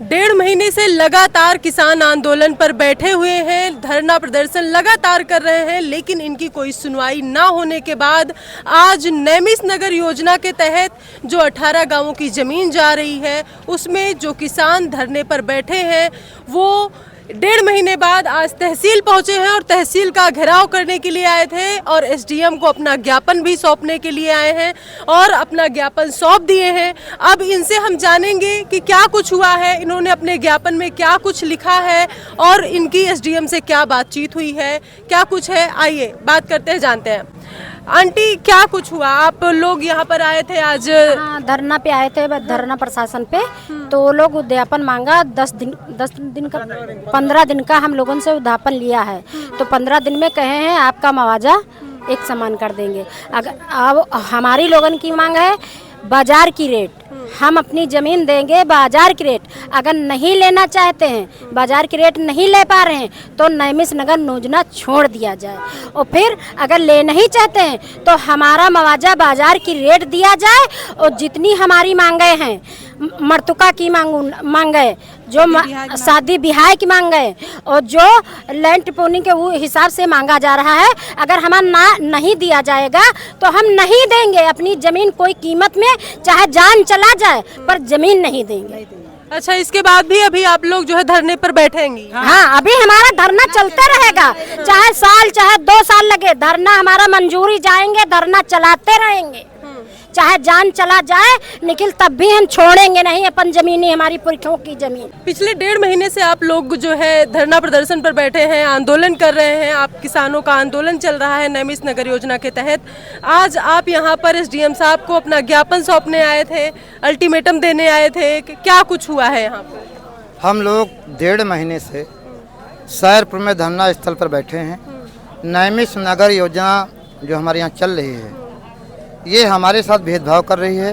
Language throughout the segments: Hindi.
डेढ़ महीने से लगातार किसान आंदोलन पर बैठे हुए हैं, धरना प्रदर्शन लगातार कर रहे हैं, लेकिन इनकी कोई सुनवाई ना होने के बाद आज नेमिस नगर योजना के तहत जो 18 गांवों की जमीन जा रही है, उसमें जो किसान धरने पर बैठे हैं वो डेढ़ महीने बाद आज तहसील पहुंचे हैं और तहसील का घेराव करने के लिए आए थे और एसडीएम को अपना ज्ञापन भी सौंपने के लिए आए हैं और अपना ज्ञापन सौंप दिए हैं। अब इनसे हम जानेंगे कि क्या कुछ हुआ है, इन्होंने अपने ज्ञापन में क्या कुछ लिखा है और इनकी एसडीएम से क्या बातचीत हुई है, क्या कुछ है। आइए बात करते हैं, जानते हैं। आंटी, क्या कुछ हुआ? आप लोग यहाँ पर आए थे आज? हाँ, धरना पे आए थे, धरना प्रशासन पे। तो वो लोग उद्यापन मांगा 15 दिन का हम लोगों से उद्यापन लिया है। तो 15 दिन में कहे हैं आपका मुआवजा एक समान कर देंगे। अगर अब हमारी लोगन की मांग है बाजार की रेट, हम अपनी ज़मीन देंगे बाजार की रेट। अगर नहीं लेना चाहते हैं, बाजार की रेट नहीं ले पा रहे हैं, तो नेमिस नगर योजना छोड़ दिया जाए। और फिर अगर ले नहीं चाहते हैं तो हमारा मुआवजा बाजार की रेट दिया जाए। और जितनी हमारी मांगे हैं, मर्तुका की मांगे, जो शादी बिहार की मांगे और जो लैंड टिपोनिंग के वो हिसाब से मांगा जा रहा है, अगर हमारा नहीं दिया जाएगा तो हम नहीं देंगे अपनी ज़मीन कोई कीमत में, चाहे जान चला जाए, पर ज़मीन नहीं देंगे। अच्छा, इसके बाद भी अभी आप लोग जो है धरने पर बैठेंगी? हाँ, अभी हमारा धरना चलता रहेगा, चाहे साल चाहे 2 साल लगे, धरना हमारा मंजूरी जाएंगे, धरना चलाते रहेंगे, चाहे जान चला जाए, लेकिन तब भी हम छोड़ेंगे नहीं अपन जमीनी, हमारी पुरखों की जमीन। पिछले डेढ़ महीने से आप लोग जो है धरना प्रदर्शन पर बैठे हैं, आंदोलन कर रहे हैं, आप किसानों का आंदोलन चल रहा है नेमिस नगर योजना के तहत। आज आप यहाँ पर एसडीएम साहब को अपना ज्ञापन सौंपने आए थे, अल्टीमेटम देने आए थे, क्या कुछ हुआ है यहाँ पर? हम लोग डेढ़ महीने से सैरपुर में धरना स्थल पर बैठे हैं। नेमिस नगर योजना जो हमारे यहाँ चल रही है, ये हमारे साथ भेदभाव कर रही है।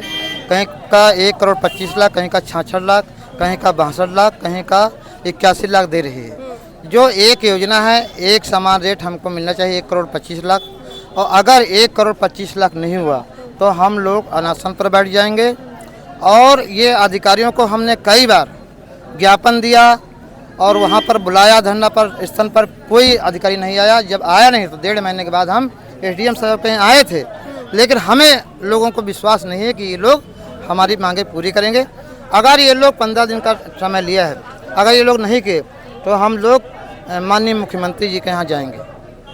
कहीं का 1 करोड़ 25 लाख, कहीं का 66 लाख, कहीं का 62 लाख, कहीं का 81 लाख दे रही है। जो एक योजना है, एक समान रेट हमको मिलना चाहिए 1 करोड़ 25 लाख। और अगर 1 करोड़ 25 लाख नहीं हुआ तो हम लोग अनशन पर बैठ जाएंगे। और ये अधिकारियों को हमने कई बार ज्ञापन दिया और वहाँ पर बुलाया, धरना पर स्थल पर कोई अधिकारी नहीं आया। जब आया नहीं तो डेढ़ महीने के बाद हम एसडीएम साहब के आए थे, लेकिन हमें लोगों को विश्वास नहीं है कि ये लोग हमारी मांगे पूरी करेंगे। अगर ये लोग 15 दिन का समय लिया है, अगर ये लोग नहीं किए तो हम लोग माननीय मुख्यमंत्री जी के यहाँ जाएंगे।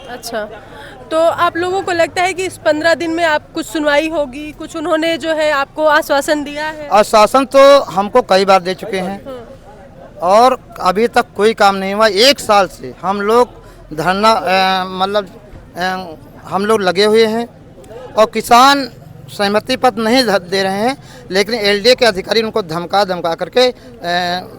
अच्छा, तो आप लोगों को लगता है कि इस 15 दिन में आप कुछ सुनवाई होगी? कुछ उन्होंने जो है आपको आश्वासन दिया है? आश्वासन तो हमको कई बार दे चुके हैं और अभी तक कोई काम नहीं हुआ। 1 साल से हम लोग धरना हम लोग लगे हुए हैं और किसान सहमति पत्र नहीं दे रहे हैं, लेकिन एलडीए के अधिकारी उनको धमका करके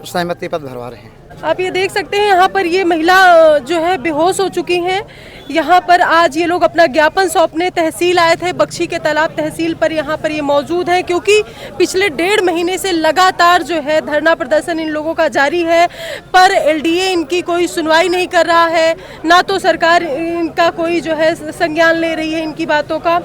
सहमति पत्र भरवा रहे हैं। आप ये देख सकते हैं, यहाँ पर ये महिला जो है बेहोश हो चुकी हैं। यहाँ पर आज ये लोग अपना ज्ञापन सौंपने तहसील आए थे, बख्शी के तालाब तहसील पर यहाँ पर ये मौजूद है, क्योंकि पिछले डेढ़ महीने से लगातार जो है धरना प्रदर्शन इन लोगों का जारी है, पर एलडीए इनकी कोई सुनवाई नहीं कर रहा है, ना तो सरकार इनका कोई जो है संज्ञान ले रही है इनकी बातों का।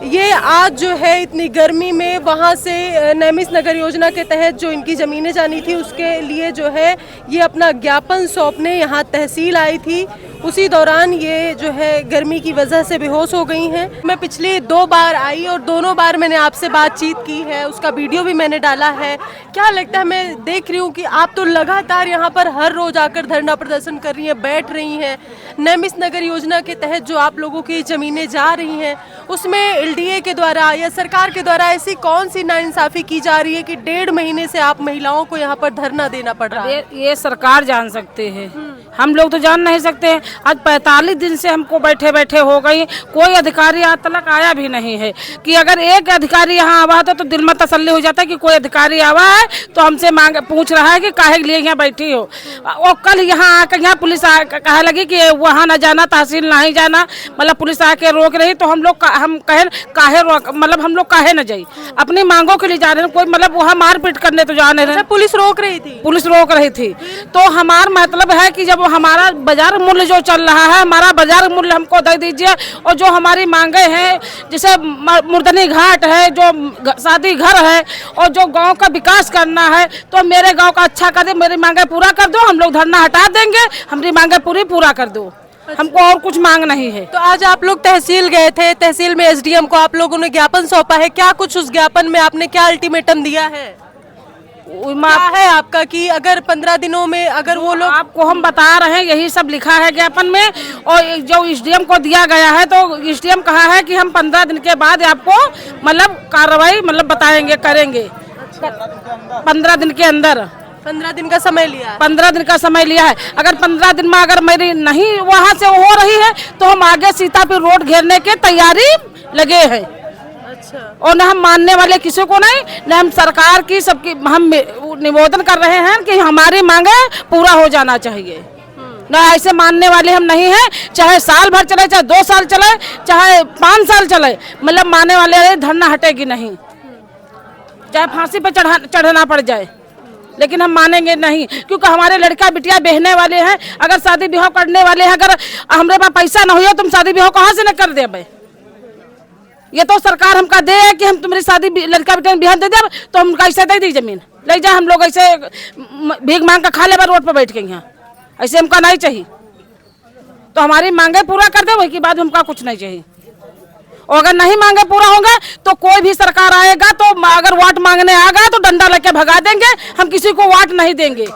ये आज जो है इतनी गर्मी में वहाँ से नेमिस नगर योजना के तहत जो इनकी ज़मीनें जानी थी उसके लिए जो है ये अपना ज्ञापन सौंपने यहाँ तहसील आई थी। उसी दौरान ये जो है गर्मी की वजह से बेहोश हो गई हैं। मैं पिछले 2 बार आई और दोनों बार मैंने आपसे बातचीत की है, उसका वीडियो भी मैंने डाला है। क्या लगता है, मैं देख रही हूँ कि आप तो लगातार यहाँ पर हर रोज आकर धरना प्रदर्शन कर रही हैं, बैठ रही हैं। नेमिस नगर योजना के तहत जो आप लोगों की ज़मीनें जा रही हैं उसमें एलडीए के द्वारा या सरकार के द्वारा ऐसी कौन सी नाइंसाफ़ी की जा रही है कि डेढ़ महीने से आप महिलाओं को यहाँ पर धरना देना पड़ रहा है? ये सरकार जान सकते हैं, हम लोग तो जान नहीं सकते हैं। आज 45 दिन से हमको बैठे बैठे हो गई, कोई अधिकारी आज तक आया भी नहीं है। कि अगर एक अधिकारी यहाँ आवा तो दिल में तसल्ली हो जाता है कि कोई अधिकारी आवा है तो हमसे पूछ रहा है कि काहे के लिए यहाँ बैठी हो। और कल यहाँ आकर यहाँ पुलिस कहे लगी कि वहाँ न जाना, तहसील नहीं जाना, मतलब पुलिस आके रोक रही। तो हम लोग हम लोग काहे न जाई, अपनी मांगों के लिए जा रहे हैं। कोई मतलब वहाँ मारपीट करने तो जा नहीं रहे। पुलिस रोक रही थी? पुलिस रोक रही थी। तो हमारा मतलब है कि जब हमारा बाजार मूल्य जो चल रहा है, हमारा बाजार मूल्य हमको दे दीजिए। और जो हमारी मांगे हैं, जैसे मुर्दनी घाट है, जो शादी घर है, और जो गांव का विकास करना है, तो मेरे गांव का अच्छा कर दे, मेरी मांगे पूरा कर दो। हम लोग धरना हटा देंगे, हमारी मांगे पूरा कर दो। हमको और कुछ मांग नहीं है। तो आज आप लोग तहसील गए थे, तहसील में एसडीएम को आप लोगों ने ज्ञापन सौंपा है, क्या कुछ उस ज्ञापन में आपने क्या अल्टीमेटम दिया है? क्या है आपका कि अगर 15 दिनों में अगर वो लोग आपको हम बता रहे हैं, यही सब लिखा है ज्ञापन में। और जो एसडीएम को दिया गया है, तो एसडीएम कहा है कि हम 15 दिन के बाद आपको मतलब कार्रवाई मतलब बताएंगे, करेंगे। 15 दिन के अंदर 15 दिन का समय लिया है। 15 दिन का समय लिया है। अगर 15 दिन में अगर मेरी नहीं वहाँ से हो रही है, तो हम आगे सीतापुर रोड घेरने के तैयारी लगे हैं। अच्छा। और न हम मानने वाले किसी को नहीं, न हम सरकार की सबकी हम निवेदन कर रहे हैं कि हमारी मांगे पूरा हो जाना चाहिए। न ऐसे मानने वाले हम नहीं हैं, चाहे साल भर चले, चाहे 2 साल चले, चाहे 5 साल चले, मतलब मानने वाले धरना हटेगी नहीं, चाहे फांसी पे चढ़ना पड़ जाए, लेकिन हम मानेंगे नहीं। क्योंकि हमारे लड़का बिटिया बहने वाले हैं, अगर शादी ब्याह करने वाले हैं, अगर हमारे पास पैसा न हो, तुम शादी ब्याह कहाँ से न कर दे भाई? ये तो सरकार हमका दे कि हम तुम्हारी शादी लड़का बिटिया बिहान दे दे, तो हम कैसे दे दी जमीन ले जाए? हम लोग ऐसे भीख मांग कर खा ले रोड पर बैठ के, यहाँ ऐसे हमका नहीं चाहिए। तो हमारी मांगे पूरा कर दे, वही के बाद हमका कुछ नहीं चाहिए। और अगर नहीं मांगे पूरा होगा, तो कोई भी सरकार आएगा, तो अगर वोट मांगने आएगा तो डंडा लेके भगा देंगे, हम किसी को वोट नहीं देंगे।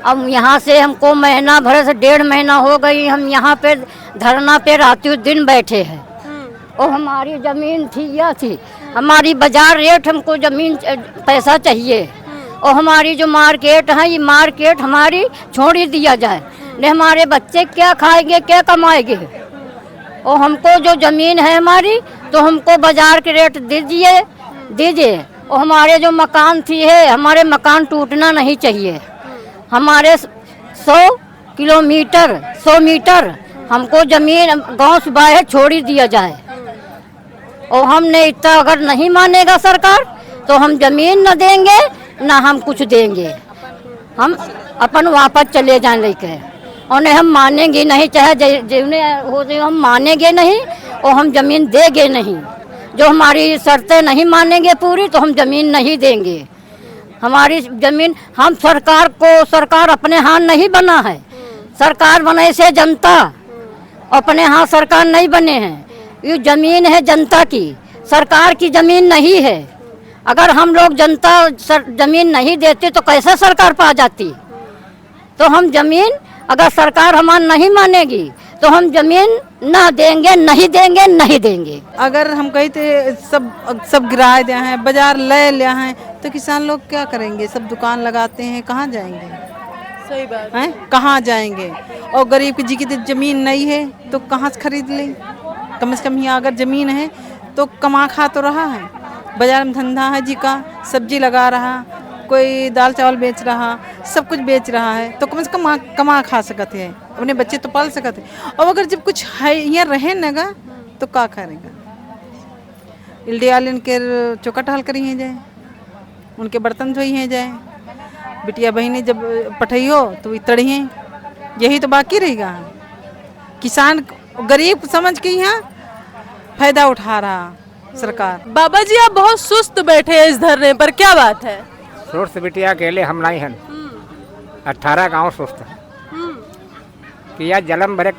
अब यहाँ से हमको महीना भर से 1.5 महीना हो गई, हम यहाँ पे धरना पे रात दिन बैठे हैं। और हमारी जमीन थी, यह थी हमारी बाजार रेट, हमको जमीन पैसा चाहिए। और हमारी जो मार्केट है, ये मार्केट हमारी छोड़ ही दिया जाए, नहीं हमारे बच्चे क्या खाएंगे, क्या कमाएंगे? और हमको जो जमीन है हमारी, तो हमको बाजार के रेट दीजिए। और हमारे जो मकान थी है, हमारे मकान टूटना नहीं चाहिए। हमारे 100 मीटर हमको जमीन गांव से बाहर छोड़ ही दिया जाए। और हमने इतना अगर नहीं मानेगा सरकार, तो हम जमीन न देंगे, ना हम कुछ देंगे। हम अपन वापस चले जाए लेके, और नहीं हम मानेंगे नहीं, चाहे जिन्हें हो जाए हम मानेंगे नहीं, और हम जमीन देंगे नहीं। जो हमारी शर्तें नहीं मानेंगे पूरी, तो हम जमीन नहीं देंगे। हमारी जमीन हम सरकार अपने हाथ नहीं बना है, सरकार बने से जनता, अपने हाथ सरकार नहीं बने हैं। ये जमीन है जनता की, सरकार की जमीन नहीं है। अगर हम लोग जनता जमीन नहीं देते, तो कैसे सरकार पा जाती? तो हम जमीन अगर सरकार हमारा नहीं मानेगी, तो हम जमीन ना देंगे, नहीं देंगे, नहीं देंगे। अगर हम कहते सब गिराए दिया हैं, बाजार ले लिया हैं, तो किसान लोग क्या करेंगे? सब दुकान लगाते हैं, कहाँ जाएंगे? सही बात हैं, कहाँ जाएंगे? और गरीब जी की तो जमीन नहीं है, तो कहाँ से खरीद लें? कम से कम यहाँ अगर जमीन है, तो कमा खा तो रहा है। बाजार में धंधा है जी का, सब्जी लगा रहा, कोई दाल चावल बेच रहा, सब कुछ बेच रहा है, तो कम से कम कमा खा सकते हैं, अपने बच्चे तो पाल सकते हैं। और अगर जब कुछ है यहाँ रहे नगा, तो क्या करेगा? इल्डियालिन के चौका टहल करी हैं जाए, उनके बर्तन धोई हैं जाए, बिटिया बहनें जब पठाई हो तो तड़ी हैं, यही तो बाकी रहेगा। किसान गरीब समझ के यहाँ फायदा उठा रहा सरकार। बाबा जी आप बहुत सुस्त बैठे हैं इस धरने पर, क्या बात है? सुस्त बिटिया अकेले हम नहीं हैं, 18 गांव सुस्त है कि यह जलम भरे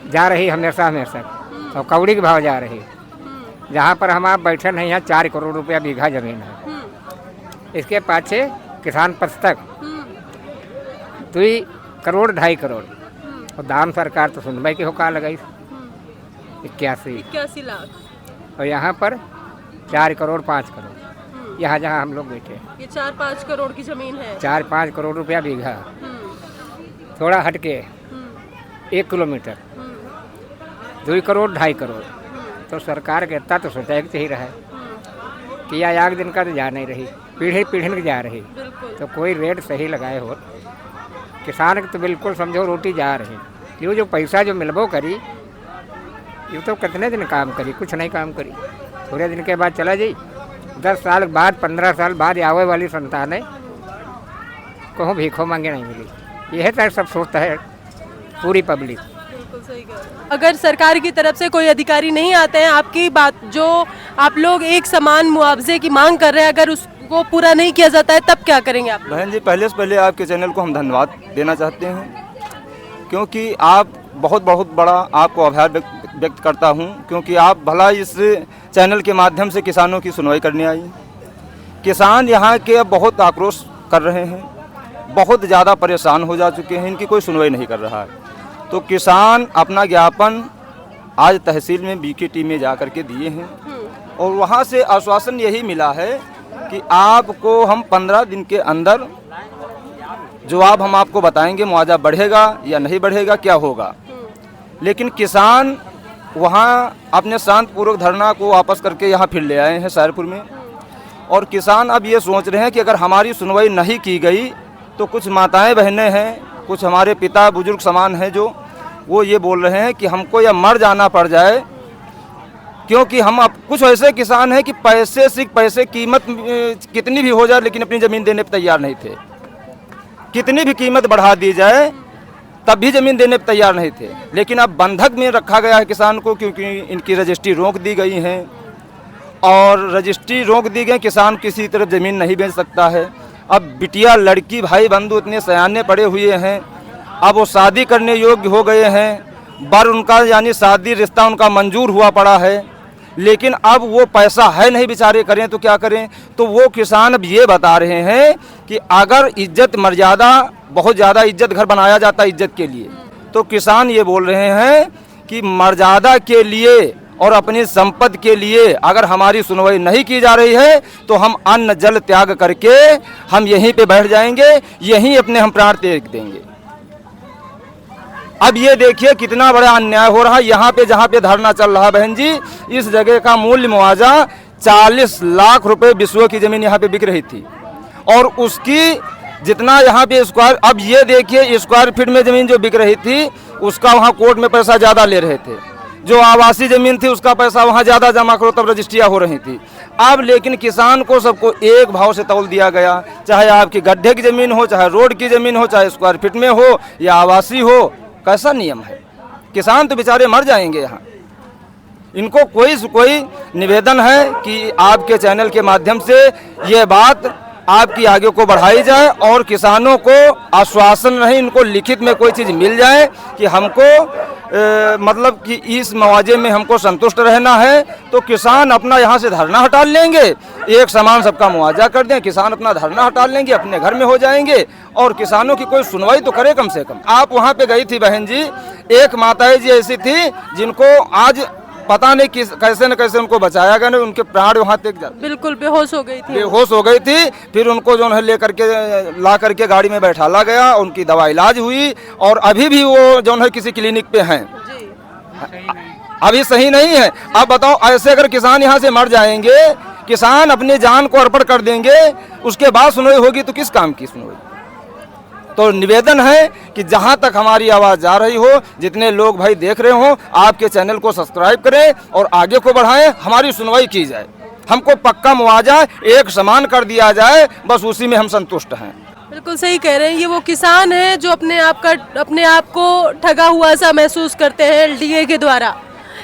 जा रही हमेशा और कौड़ी के भाव जा रही। जहाँ पर हम आप बैठे नहीं हैं, 4 करोड़ रुपया बीघा जमीन है। इसके पाछे किसान पुस्तक 2 करोड़ 2.5 करोड़, और दाम सरकार तो सुनवाई की होका लगाई 81 लाख, और यहाँ पर 4 करोड़ 5 करोड़, यहाँ जहाँ हम लोग बैठे हैं, ये 4-5 करोड़ की जमीन है। 4-5 करोड़ रुपया बीघा। थोड़ा हटके 1 किलोमीटर 2 करोड़ 2.5 करोड़। तो सरकार के इतना तो सोचा चाहिए रहा है कि यह 1 दिन का तो जा नहीं रही, पीढ़ी की जा रही। तो कोई रेट सही लगाए हो, किसान तो बिल्कुल समझो रोटी जा रही। ये जो पैसा जो मिलबो करी, ये तो कितने दिन काम करी? कुछ नहीं काम करी, थोड़े दिन के बाद चला जाई। 10 साल बाद 15 साल बाद आवे वाली संतान है कहूँ भीखों मांगे नहीं मिली। यह तो सब सोचता है पूरी पब्लिक। अगर सरकार की तरफ से कोई अधिकारी नहीं आते हैं, आपकी बात जो आप लोग एक समान मुआवजे की मांग कर रहे हैं, अगर उसको पूरा नहीं किया जाता है तब क्या करेंगे आप? बहन जी, पहले से पहले आपके चैनल को हम धन्यवाद देना चाहते हैं, क्योंकि आप बहुत बड़ा आपको आभार व्यक्त करता हूं, क्योंकि आप भला इस चैनल के माध्यम से किसानों की सुनवाई करने आई। किसान यहाँ के अब बहुत आक्रोश कर रहे हैं, बहुत ज़्यादा परेशान हो जा चुके हैं, इनकी कोई सुनवाई नहीं कर रहा है। तो किसान अपना ज्ञापन आज तहसील में BKT में जा कर के दिए हैं और वहाँ से आश्वासन यही मिला है कि आपको हम 15 दिन के अंदर जवाब हम आपको बताएंगे, मुआवजा बढ़ेगा या नहीं बढ़ेगा, क्या होगा। लेकिन किसान वहाँ अपने शांतिपूर्वक धरना को वापस करके यहाँ फिर ले आए हैं सायरपुर में, और किसान अब ये सोच रहे हैं कि अगर हमारी सुनवाई नहीं की गई तो कुछ माताएं बहनें हैं, कुछ हमारे पिता बुजुर्ग समान हैं, जो वो ये बोल रहे हैं कि हमको या मर जाना पड़ जाए, क्योंकि हम अब कुछ ऐसे किसान हैं कि पैसे कीमत कितनी भी हो जाए लेकिन अपनी ज़मीन देने पर तैयार नहीं थे। कितनी भी कीमत बढ़ा दी जाए तब भी ज़मीन देने पर तैयार नहीं थे। लेकिन अब बंधक में रखा गया है किसान को, क्योंकि इनकी रजिस्ट्री रोक दी गई है और रजिस्ट्री रोक दी गई, किसान किसी तरफ ज़मीन नहीं बेच सकता है। अब बिटिया लड़की भाई बंधु इतने सयाने पड़े हुए हैं, अब वो शादी करने योग्य हो गए हैं, बर उनका यानी शादी रिश्ता उनका मंजूर हुआ पड़ा है, लेकिन अब वो पैसा है नहीं, बेचारे करें तो क्या करें। तो वो किसान अब ये बता रहे हैं कि अगर इज्जत मर्यादा, बहुत ज़्यादा इज्जत घर बनाया जाता है इज्जत के लिए, तो किसान ये बोल रहे हैं कि मर्यादा के लिए और अपनी संपत्ति के लिए अगर हमारी सुनवाई नहीं की जा रही है तो हम अन्न जल त्याग करके हम यहीं पे बैठ जाएंगे, यहीं अपने हम प्राण त्याग देंगे। अब ये देखिए कितना बड़ा अन्याय हो रहा है। यहाँ पे जहाँ पे धरना चल रहा है बहन जी, इस जगह का मूल्य मुआवजा 40 लाख रुपए विश्व की जमीन यहाँ पे बिक रही थी, और उसकी जितना यहाँ पे स्क्वायर, अब ये देखिए स्क्वायर फीट में जमीन जो बिक रही थी उसका वहाँ कोर्ट में पैसा ज़्यादा ले रहे थे, जो आवासीय जमीन थी उसका पैसा वहाँ ज़्यादा जमा करो तब रजिस्ट्रियाँ हो रही थी। अब लेकिन किसान को सबको एक भाव से तौल दिया गया, चाहे आपकी गड्ढे की ज़मीन हो, चाहे रोड की ज़मीन हो, चाहे स्क्वायर फीट में हो या आवासीय हो। कैसा नियम है? किसान तो बेचारे मर जाएंगे यहाँ। इनको कोई निवेदन है कि आपके चैनल के माध्यम से ये बात आपकी आगे को बढ़ाई जाए और किसानों को आश्वासन नहीं, इनको लिखित में कोई चीज़ मिल जाए कि हमको मतलब कि इस मुआवजे में हमको संतुष्ट रहना है, तो किसान अपना यहाँ से धरना हटा लेंगे, एक समान सबका मुआवजा कर दें, किसान अपना धरना हटा लेंगे, अपने घर में हो जाएंगे और किसानों की कोई सुनवाई तो करे कम से कम। आप वहाँ पे गई थी बहन जी, एक माताएं जी ऐसी थी जिनको आज पता नहीं कैसे न कैसे उनको बचाया गया, नहीं उनके प्राण वहाँ तक जाते, बिल्कुल बेहोश हो गई थी। बेहोश हो गई थी। फिर उनको जो है लेकर के ला करके गाड़ी में बैठाला गया, उनकी दवा इलाज हुई और अभी भी वो जो है किसी क्लिनिक पे हैं, अभी सही नहीं है। अब बताओ, ऐसे अगर किसान यहाँ से मर जाएंगे, किसान अपनी जान को अर्पण कर देंगे, उसके बाद सुनवाई होगी तो किस काम की सुनवाई? तो निवेदन है कि जहां तक हमारी आवाज़ जा रही हो, जितने लोग भाई देख रहे हो, आपके चैनल को सब्सक्राइब करें और आगे को बढ़ाएं, हमारी सुनवाई की जाए, हमको पक्का मुआवजा एक समान कर दिया जाए, बस उसी में हम संतुष्ट हैं। बिल्कुल सही कह रहे हैं। ये वो किसान हैं जो अपने आप को ठगा हुआ सा महसूस करते हैं LDA के द्वारा।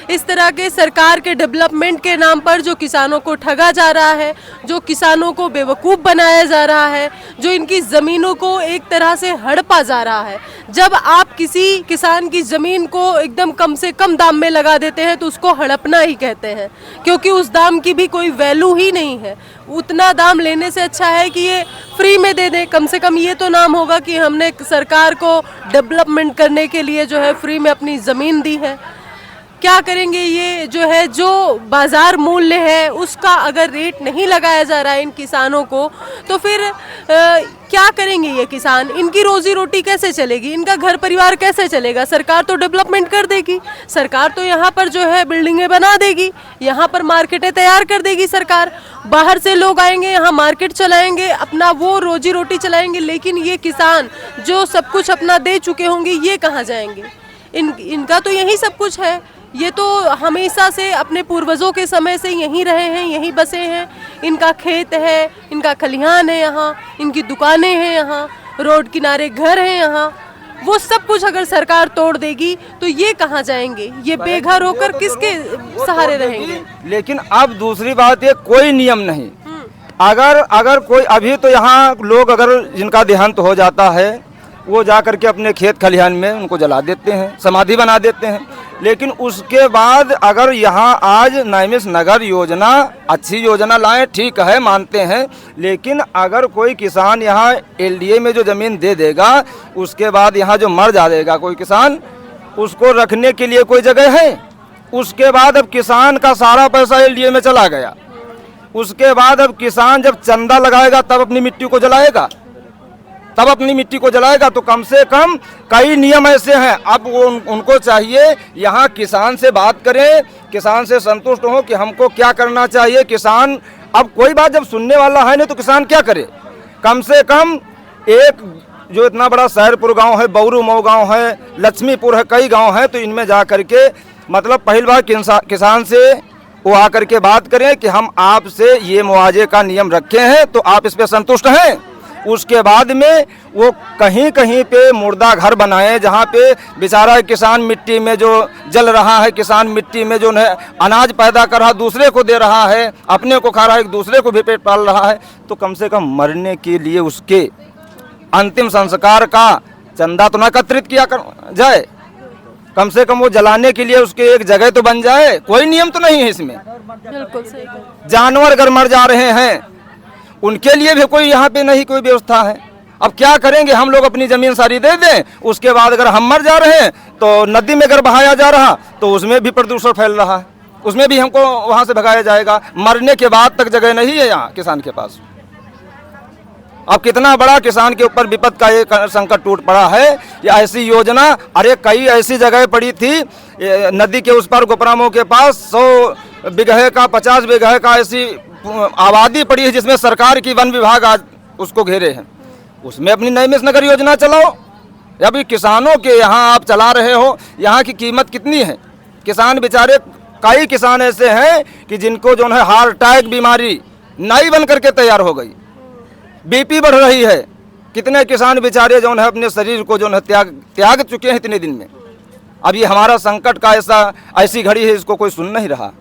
इस तरह के सरकार के डेवलपमेंट के नाम पर जो किसानों को ठगा जा रहा है, जो किसानों को बेवकूफ़ बनाया जा रहा है, जो इनकी ज़मीनों को एक तरह से हड़पा जा रहा है। जब आप किसी किसान की ज़मीन को एकदम कम से कम दाम में लगा देते हैं तो उसको हड़पना ही कहते हैं, क्योंकि उस दाम की भी कोई वैल्यू ही नहीं है। उतना दाम लेने से अच्छा है कि ये फ्री में दे दें, कम से कम ये तो नाम होगा कि हमने सरकार को डेवलपमेंट करने के लिए जो है फ्री में अपनी ज़मीन दी है। क्या करेंगे? ये जो है, जो बाज़ार मूल्य है उसका अगर रेट नहीं लगाया जा रहा है इन किसानों को, तो फिर क्या करेंगे ये किसान? इनकी रोजी रोटी कैसे चलेगी? इनका घर परिवार कैसे चलेगा? सरकार तो डेवलपमेंट कर देगी, सरकार तो यहाँ पर जो है बिल्डिंगें बना देगी, यहाँ पर मार्केटें तैयार कर देगी सरकार, बाहर से लोग आएंगे, यहाँ मार्केट चलाएंगे, अपना वो रोजी रोटी चलाएंगे। लेकिन ये किसान जो सब कुछ अपना दे चुके होंगे, ये कहाँ जाएंगे? इनका तो यही सब कुछ है। ये तो हमेशा से अपने पूर्वजों के समय से यहीं रहे हैं, यहीं बसे हैं। इनका खेत है, इनका खलिहान है, यहाँ इनकी दुकानें हैं, यहाँ रोड किनारे घर हैं, यहाँ वो सब कुछ अगर सरकार तोड़ देगी तो ये कहाँ जाएंगे? ये बेघर होकर किसके सहारे रहेंगे? लेकिन अब दूसरी बात ये, कोई नियम नहीं। अगर कोई अभी तो यहाँ लोग अगर जिनका देहांत हो जाता है वो जा करके अपने खेत खलिहान में उनको जला देते हैं, समाधि बना देते हैं। लेकिन उसके बाद अगर यहाँ आज नैमिष नगर योजना अच्छी योजना लाए, ठीक है, मानते हैं, लेकिन अगर कोई किसान यहाँ एलडीए में जो ज़मीन दे देगा उसके बाद यहाँ जो मर जाएगा कोई किसान, उसको रखने के लिए कोई जगह है? उसके बाद अब किसान का सारा पैसा एलडीए में चला गया। उसके बाद अब किसान जब चंदा लगाएगा तब अपनी मिट्टी को जलाएगा, तो कम से कम कई नियम ऐसे हैं। अब वो उनको चाहिए यहाँ किसान से बात करें, किसान से संतुष्ट हो कि हमको क्या करना चाहिए। किसान अब कोई बात जब सुनने वाला है नहीं तो किसान क्या करे? कम से कम एक जो इतना बड़ा शहरपुर गांव है, बौरू मऊ गांव है, लक्ष्मीपुर है, कई गांव हैं, तो इनमें जा करके मतलब पहली बार किसान से वो आकर के बात करें कि हम आपसे ये मुआवजे का नियम रखे हैं तो आप इस पे संतुष्ट हैं। उसके बाद में वो कहीं कहीं पे मुर्दा घर बनाए जहाँ पे बेचारा किसान मिट्टी में जो जल रहा है, किसान मिट्टी में जो है अनाज पैदा कर रहा, दूसरे को दे रहा है, अपने को खा रहा है, एक दूसरे को भी पेट पाल रहा है, तो कम से कम मरने के लिए उसके अंतिम संस्कार का चंदा तो न एकत्रित किया जाए, कम से कम वो जलाने के लिए उसके एक जगह तो बन जाए। कोई नियम तो नहीं है इसमें। बिल्कुल सही कहा। जानवर अगर मर जा रहे हैं उनके लिए भी कोई यहाँ पे नहीं कोई व्यवस्था है। अब क्या करेंगे? हम लोग अपनी जमीन सारी दे दें, उसके बाद अगर हम मर जा रहे हैं तो नदी में अगर बहाया जा रहा तो उसमें भी प्रदूषण फैल रहा है, उसमें भी हमको वहाँ से भगाया जाएगा। मरने के बाद तक जगह नहीं है यहाँ किसान के पास। अब कितना बड़ा किसान के ऊपर विपद का एक संकट टूट पड़ा है। या ऐसी योजना, अरे कई ऐसी जगह पड़ी थी नदी के उस पार गोपरामों के पास 100 बीघे का 50 बीघे का ऐसी आबादी पड़ी है जिसमें सरकार की वन विभाग आज उसको घेरे हैं। उसमें अपनी नैमिष नगर योजना चलाओ। अभी किसानों के यहाँ आप चला रहे हो, यहाँ की कीमत कितनी है? किसान बेचारे, कई किसान ऐसे हैं कि जिनको जो है हार्ट अटैक बीमारी नई बन करके तैयार हो गई, बीपी बढ़ रही है। कितने किसान बेचारे जो है अपने शरीर को जो है त्याग चुके हैं इतने दिन में। अब ये हमारा संकट का ऐसी घड़ी है, इसको कोई सुन नहीं रहा।